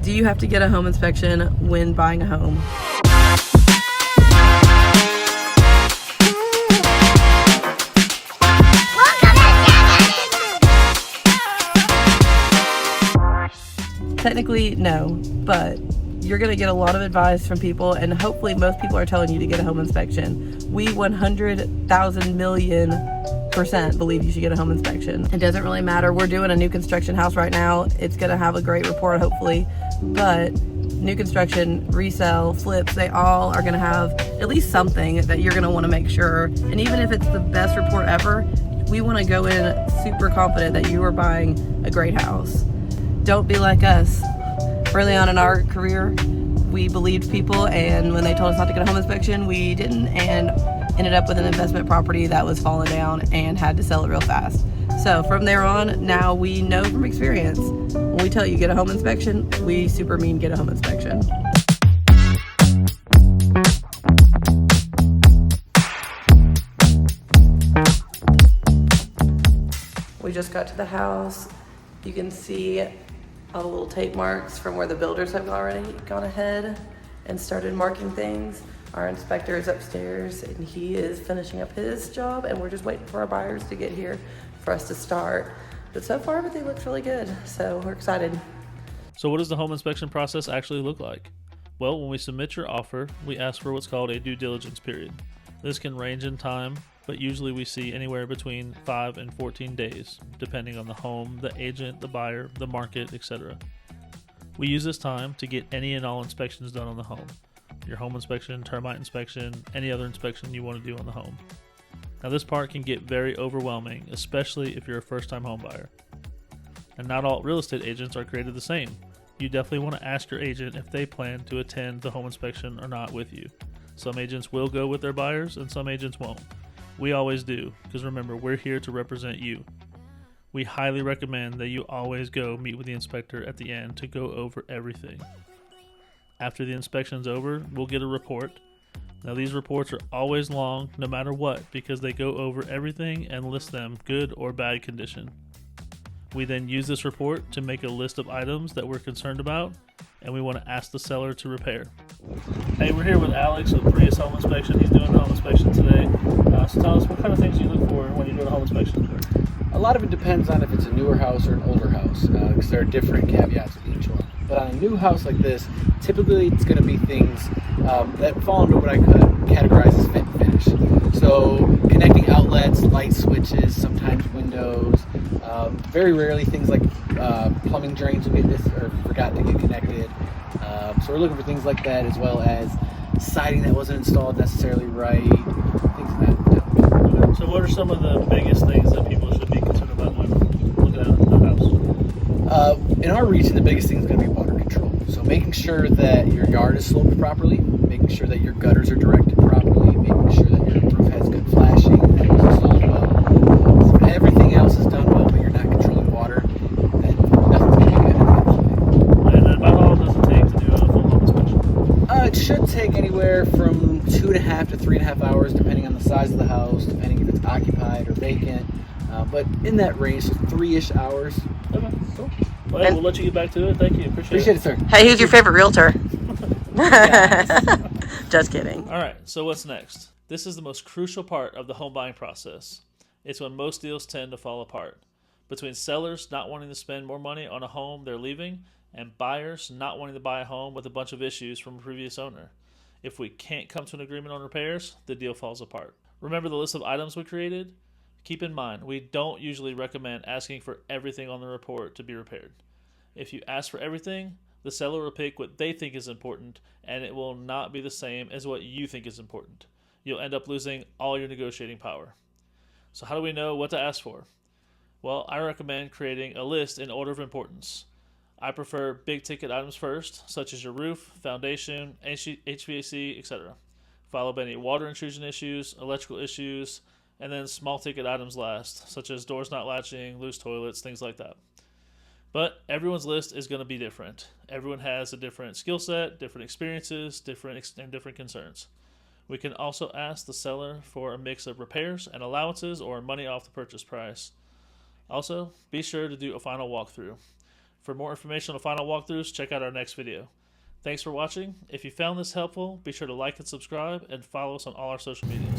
Do you have to get a home inspection when buying a home? Technically, no, but you're going to get a lot of advice from people, and hopefully most people are telling you to get a home inspection. We 100,000 million % believe you should get a home inspection. It doesn't really matter. We're doing a new construction house right now. It's going to have a great report, hopefully, but new construction, resale, flips, they all are going to have at least something that you're going to want to make sure. And even if it's the best report ever, we want to go in super confident that you are buying a great house. Don't be like us. Early on in our career, we believed people, and when they told us not to get a home inspection, we didn't, and ended up with an investment property that was falling down and had to sell it real fast. So from there on, now we know from experience, when we tell you get a home inspection, we super mean get a home inspection. We just got to the house. You can see all the little tape marks from where the builders have already gone ahead and started marking things. Our inspector is upstairs and he is finishing up his job, and we're just waiting for our buyers to get here for us to start. But so far everything looks really good, so we're excited. So what does the home inspection process actually look like? Well, when we submit your offer, we ask for what's called a due diligence period. This can range in time, but usually we see anywhere between 5 and 14 days, depending on the home, the agent, the buyer, the market, etc. We use this time to get any and all inspections done on the home. Your home inspection, termite inspection, any other inspection you want to do on the home. Now this part can get very overwhelming, especially if you're a first-time home buyer. And not all real estate agents are created the same. You definitely want to ask your agent if they plan to attend the home inspection or not with you. Some agents will go with their buyers and some agents won't. We always do, because remember, we're here to represent you. We highly recommend that you always go meet with the inspector at the end to go over everything. After the inspection's over, we'll get a report. Now these reports are always long, no matter what, because they go over everything and list them good or bad condition. We then use this report to make a list of items that we're concerned about, and we want to ask the seller to repair. Hey, we're here with Alex with Prius Home Inspection. He's doing the home inspection today. So tell us, what kind of things you look for when you're doing a home inspection? A lot of it depends on if it's a newer house or an older house, because there are different caveats with each one. But on a new house like this, typically it's going to be things that fall under what I could categorize as fit and finish. So connecting outlets, light switches, sometimes windows. Very rarely things like plumbing drains will get forgot to get connected. So we're looking for things like that, as well as siding that wasn't installed necessarily right, things of that. Okay. So what are some of the biggest things that people should be concerned about when looking at a house? In our region, the biggest thing is going to be water control. So making sure that your yard is sloped properly, making sure that your gutters are directed properly, making sure that your roof has good flashing, that it's installed well. If everything else is done well, but you're not controlling water, then nothing's going to be good. And about how long does it take to do a full home inspection? It should take anywhere from 2.5 to 3.5 hours, depending on the size of the house, depending if it's occupied or vacant. But in that range, so 3-ish hours. Okay, cool. Well, hey, we'll let you get back to it. Thank you. Appreciate it, sir. Hey, who's your favorite realtor? Just kidding. All right, so what's next? This is the most crucial part of the home buying process. It's when most deals tend to fall apart. Between sellers not wanting to spend more money on a home they're leaving and buyers not wanting to buy a home with a bunch of issues from a previous owner. If we can't come to an agreement on repairs, the deal falls apart. Remember the list of items we created? Keep in mind, we don't usually recommend asking for everything on the report to be repaired. If you ask for everything, the seller will pick what they think is important, and it will not be the same as what you think is important. You'll end up losing all your negotiating power. So how do we know what to ask for? Well, I recommend creating a list in order of importance. I prefer big ticket items first, such as your roof, foundation, HVAC, etc. Followed by any water intrusion issues, electrical issues, and then small ticket items last, such as doors not latching, loose toilets, things like that. But everyone's list is going to be different. Everyone has a different skill set, different experiences, and different concerns. We can also ask the seller for a mix of repairs and allowances or money off the purchase price. Also, be sure to do a final walkthrough. For more information on final walkthroughs, check out our next video. Thanks for watching. If you found this helpful, be sure to like and subscribe and follow us on all our social medias.